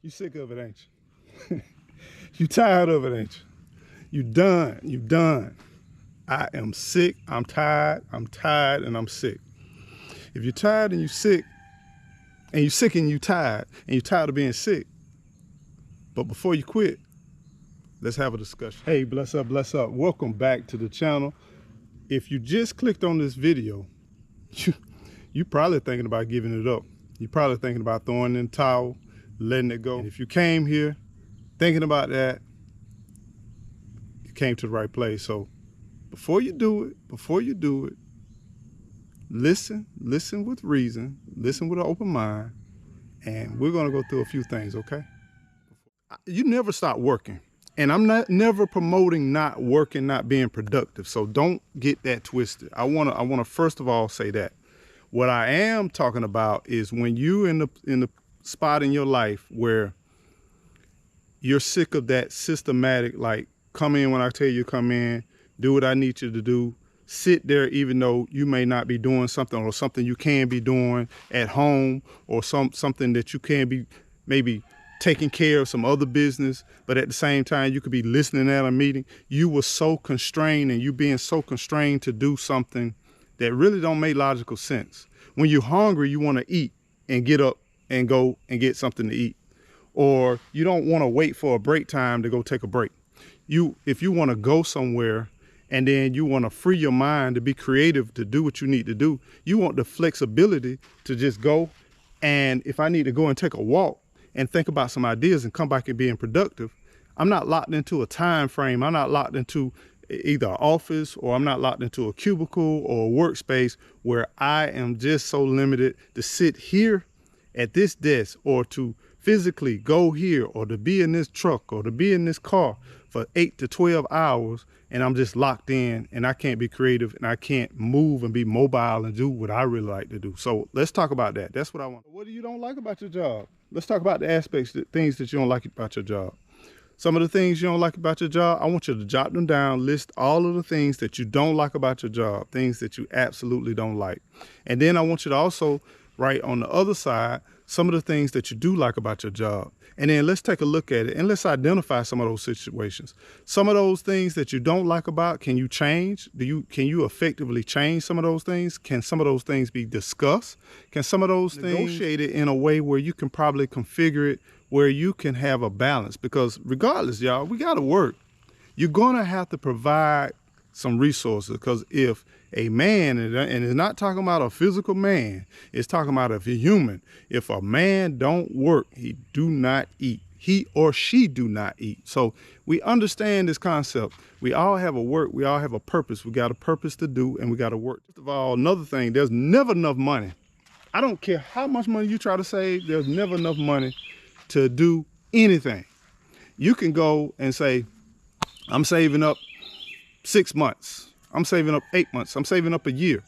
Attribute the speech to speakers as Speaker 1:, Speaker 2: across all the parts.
Speaker 1: You sick of it, ain't you? You tired of it, ain't you? You done. You done. I am sick. I'm tired, and I'm sick. If you're tired and you're sick, and you're sick and you're tired of being sick, but before you quit, let's have a discussion. Hey, bless up, bless up. Welcome back to the channel. If you just clicked on this video, you're probably thinking about giving it up. You're probably thinking about throwing in the towel, letting it go. And if you came here thinking about that, you came to the right place. So before you do it, listen with reason, listen with an open mind, and we're gonna go through a few things, okay? You never stop working. And I'm never promoting not working, not being productive. So don't get that twisted. I wanna first of all say that. What I am talking about is when you in the spot in your life where you're sick of that systematic, like, come in when I tell you to come in, do what I need you to do, sit there even though you may not be doing something, or something you can be doing at home, or something that you can be maybe taking care of some other business, but at the same time you could be listening at a meeting. You were so constrained, and you being so constrained to do something that really don't make logical sense. When you're hungry, you want to eat and get up and go and get something to eat. Or you don't want to wait for a break time to go take a break. If you want to go somewhere and then you want to free your mind to be creative, to do what you need to do, you want the flexibility to just go. And if I need to go and take a walk and think about some ideas and come back and being productive, I'm not locked into a time frame. I'm not locked into either an office, or I'm not locked into a cubicle or a workspace where I am just so limited to sit here at this desk, or to physically go here, or to be in this truck, or to be in this car for 8 to 12 hours, and I'm just locked in, and I can't be creative, and I can't move and be mobile and do what I really like to do. So let's talk about that. That's what I want. What do you don't like about your job? Let's talk about the aspects, the things that you don't like about your job. Some of the things you don't like about your job, I want you to jot them down, list all of the things that you don't like about your job, things that you absolutely don't like. And then I want you to also write on the other side some of the things that you do like about your job. And then let's take a look at it, and let's identify some of those situations. Some of those things that you don't like about, can you change? Can you effectively change some of those things? Can some of those things be discussed? Can some of those things negotiated in a way where you can probably configure it where you can have a balance? Because regardless, y'all, we got to work. You're going to have to provide some resources, because if a man, and it's not talking about a physical man, it's talking about if a human, if a man don't work, he do not eat. He or she do not eat. So we understand this concept. We all have a work, we all have a purpose. We got a purpose to do, and we got to work. First of all, another thing, there's never enough money. I don't care how much money you try to save, there's never enough money to do anything. You can go and say, I'm saving up 6 months, I'm saving up 8 months, I'm saving up a year.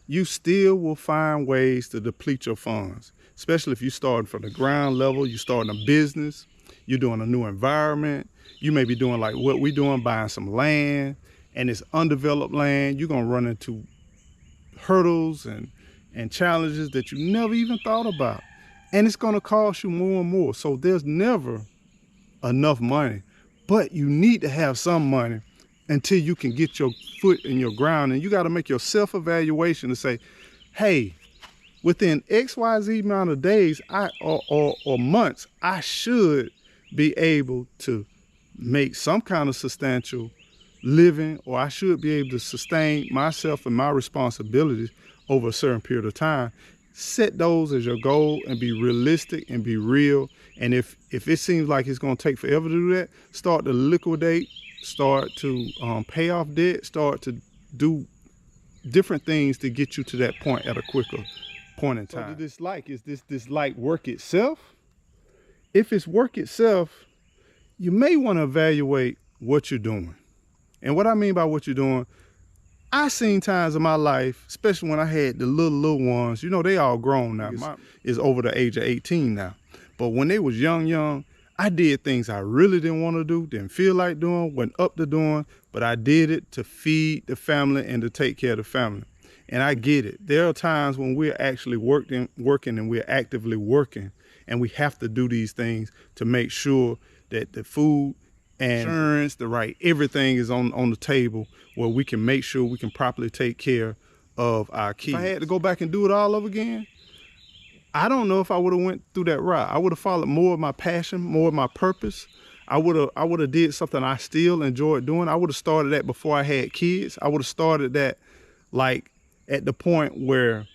Speaker 1: You still will find ways to deplete your funds, especially if you're starting from the ground level, you're starting a business, you're doing a new environment. You may be doing like what we're doing, buying some land, and it's undeveloped land. You're gonna run into hurdles and challenges that you never even thought about. And it's gonna cost you more and more. So there's never enough money, but you need to have some money until you can get your foot in your ground. And you got to make your self-evaluation to say, hey, within XYZ amount of days or months, I should be able to make some kind of substantial living, or I should be able to sustain myself and my responsibilities over a certain period of time. Set those as your goal and be realistic and be real. And if it seems like it's going to take forever to do that, start to liquidate, start to pay off debt, start to do different things to get you to that point at a quicker point in time. So is this like work itself? If it's work itself, you may want to evaluate what you're doing. And what I mean by what you're doing, I seen times in my life, especially when I had the little ones, you know, they all grown now. Mine is over the age of 18 now. But when they was young, I did things I really didn't want to do, didn't feel like doing, wasn't up to doing, but I did it to feed the family and to take care of the family. And I get it. There are times when we're actually working and we're actively working, And we have to do these things to make sure that the food and insurance, the right, everything is on the table where we can make sure we can properly take care of our kids. If I had to go back and do it all over again, I don't know if I would have went through that route. I would have followed more of my passion, more of my purpose. I would have did something I still enjoyed doing. I would have started that before I had kids. I would have started that like at the point where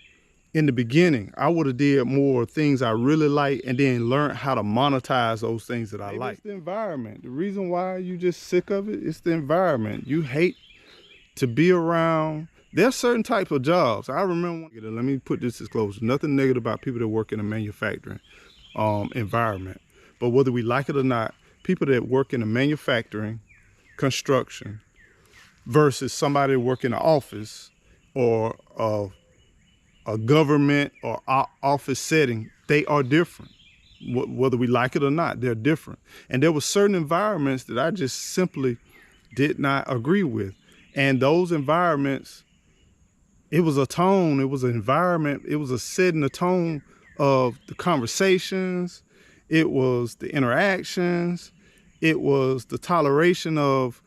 Speaker 1: in the beginning, I would have did more things I really like and then learned how to monetize those things that I like. It's the environment. The reason why you just sick of it, it's the environment. You hate to be around. There's certain types of jobs. I remember, let me put this disclosure, nothing negative about people that work in a manufacturing environment. But whether we like it or not, people that work in a manufacturing, construction, versus somebody that work in an office or a government or office setting, they are different. Whether we like it or not, they're different. And there were certain environments that I just simply did not agree with. And those environments, it was a tone, it was an environment, it was a setting the tone of the conversations, it was the interactions, it was the toleration of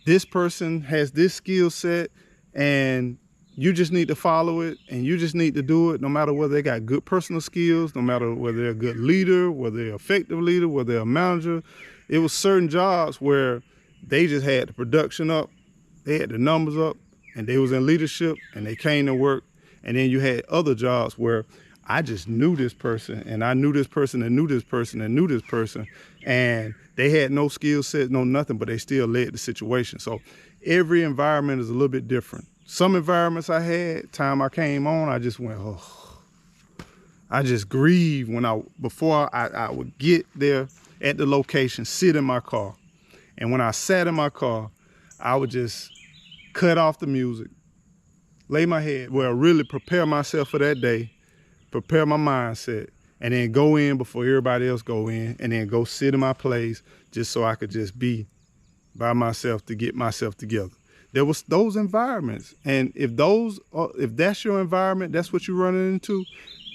Speaker 1: this person has this skill set and you just need to follow it and you just need to do it no matter whether they got good personal skills, no matter whether they're a good leader, whether they're an effective leader, whether they're a manager. It was certain jobs where they just had the production up, they had the numbers up, and they was in leadership and they came to work. And then you had other jobs where I just knew this person and I knew this person and knew this person and knew this person. And they had no skill set, no nothing, but they still led the situation. So every environment is a little bit different. Some environments I had, time I came on, I just went, oh. I just grieved before I would get there at the location, sit in my car. And when I sat in my car, I would just cut off the music, lay my head, really prepare myself for that day, prepare my mindset, and then go in before everybody else go in, and then go sit in my place just so I could just be by myself to get myself together. There was those environments. And if that's your environment, that's what you're running into,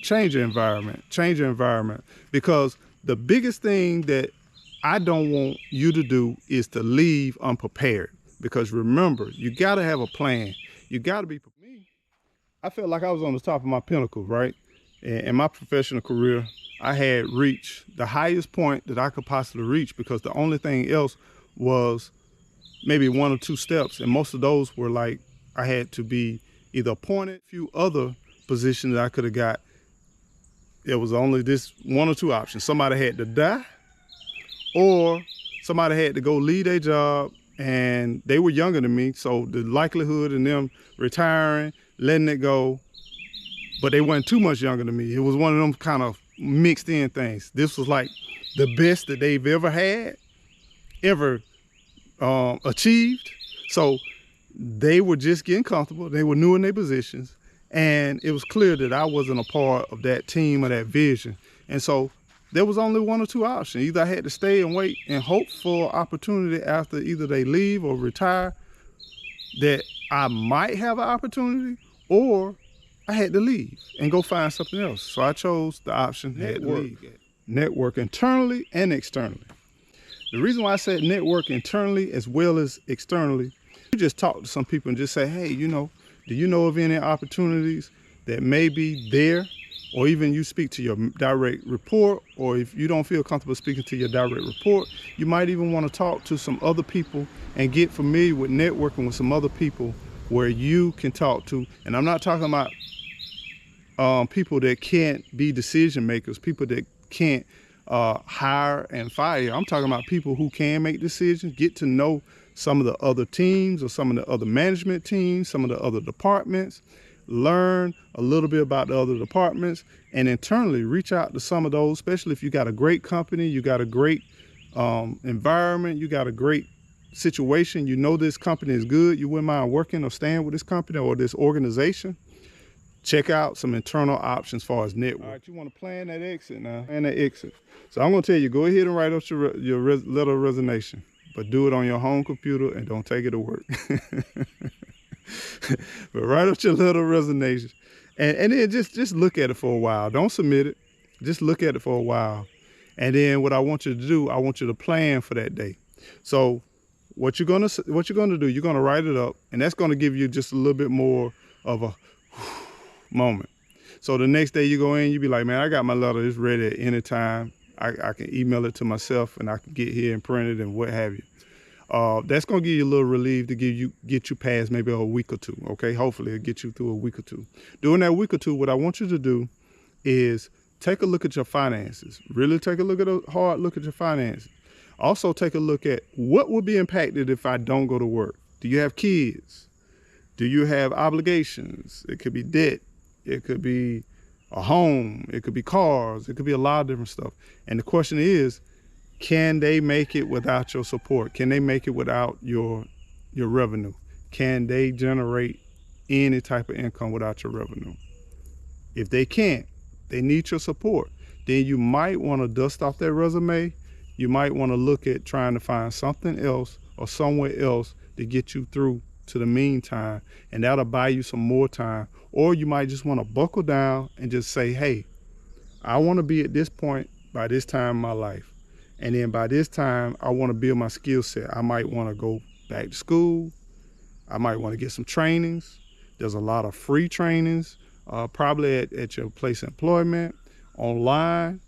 Speaker 1: change your environment, Because the biggest thing that I don't want you to do is to leave unprepared. Because remember, you gotta have a plan. You gotta be prepared. I felt like I was on the top of my pinnacle, right? In my professional career, I had reached the highest point that I could possibly reach because the only thing else was maybe 1 or 2 steps. And most of those were like, I had to be either appointed, a few other positions that I could have got. There was only this 1 or 2 options. Somebody had to die or somebody had to go leave their job, and they were younger than me. So the likelihood in them retiring, letting it go, but they weren't too much younger than me. It was one of them kind of mixed in things. This was like the best that they've ever had, ever achieved. So they were just getting comfortable. They were new in their positions. And it was clear that I wasn't a part of that team or that vision. And so there was only 1 or 2 options. Either I had to stay and wait and hope for opportunity after either they leave or retire that I might have an opportunity, or I had to leave and go find something else. So I chose the option, had to leave. Network internally and externally. The reason why I said network internally as well as externally, you just talk to some people and just say, hey, do you know of any opportunities that may be there? Or even you speak to your direct report, or if you don't feel comfortable speaking to your direct report, you might even want to talk to some other people and get familiar with networking with some other people where you can talk to. And I'm not talking about people that can't be decision makers, people that can't hire and fire. I'm talking about people who can make decisions, get to know some of the other teams or some of the other management teams, some of the other departments, learn a little bit about the other departments, and internally reach out to some of those, especially if you got a great company, you got a great environment, you got a great situation, this company is good, you wouldn't mind working or staying with this company or this organization. Check out some internal options as far as network. All right, you want to plan that exit now, plan that exit. So I'm going to tell you, go ahead and write up your letter of resignation, but do it on your home computer and don't take it to work. But write up your letter of resignation and then just look at it for a while. Don't submit it. Just look at it for a while. And then what I want you to do, I want you to plan for that day. So what you're gonna do, you're gonna write it up, and that's gonna give you just a little bit more of a moment. So the next day you go in, you be like, man, I got my letter, it's ready at any time. I can email it to myself, and I can get here and print it and what have you. That's gonna give you a little relief to get you past maybe a week or two. Okay, hopefully it'll get you through a week or two. During that week or two, what I want you to do is take a look at your finances. Really take a hard look at your finances. Also take a look at what will be impacted if I don't go to work. Do you have kids? Do you have obligations? It could be debt. It could be a home. It could be cars. It could be a lot of different stuff. And the question is, can they make it without your support? Can they make it without your revenue? Can they generate any type of income without your revenue? If they can't, they need your support. Then you might want to dust off that resume. You might want to look at trying to find something else or somewhere else to get you through to the meantime, and that'll buy you some more time. Or you might just want to buckle down and just say, hey, I want to be at this point by this time in my life. And then by this time, I want to build my skill set. I might want to go back to school. I might want to get some trainings. There's a lot of free trainings, probably at your place of employment, online.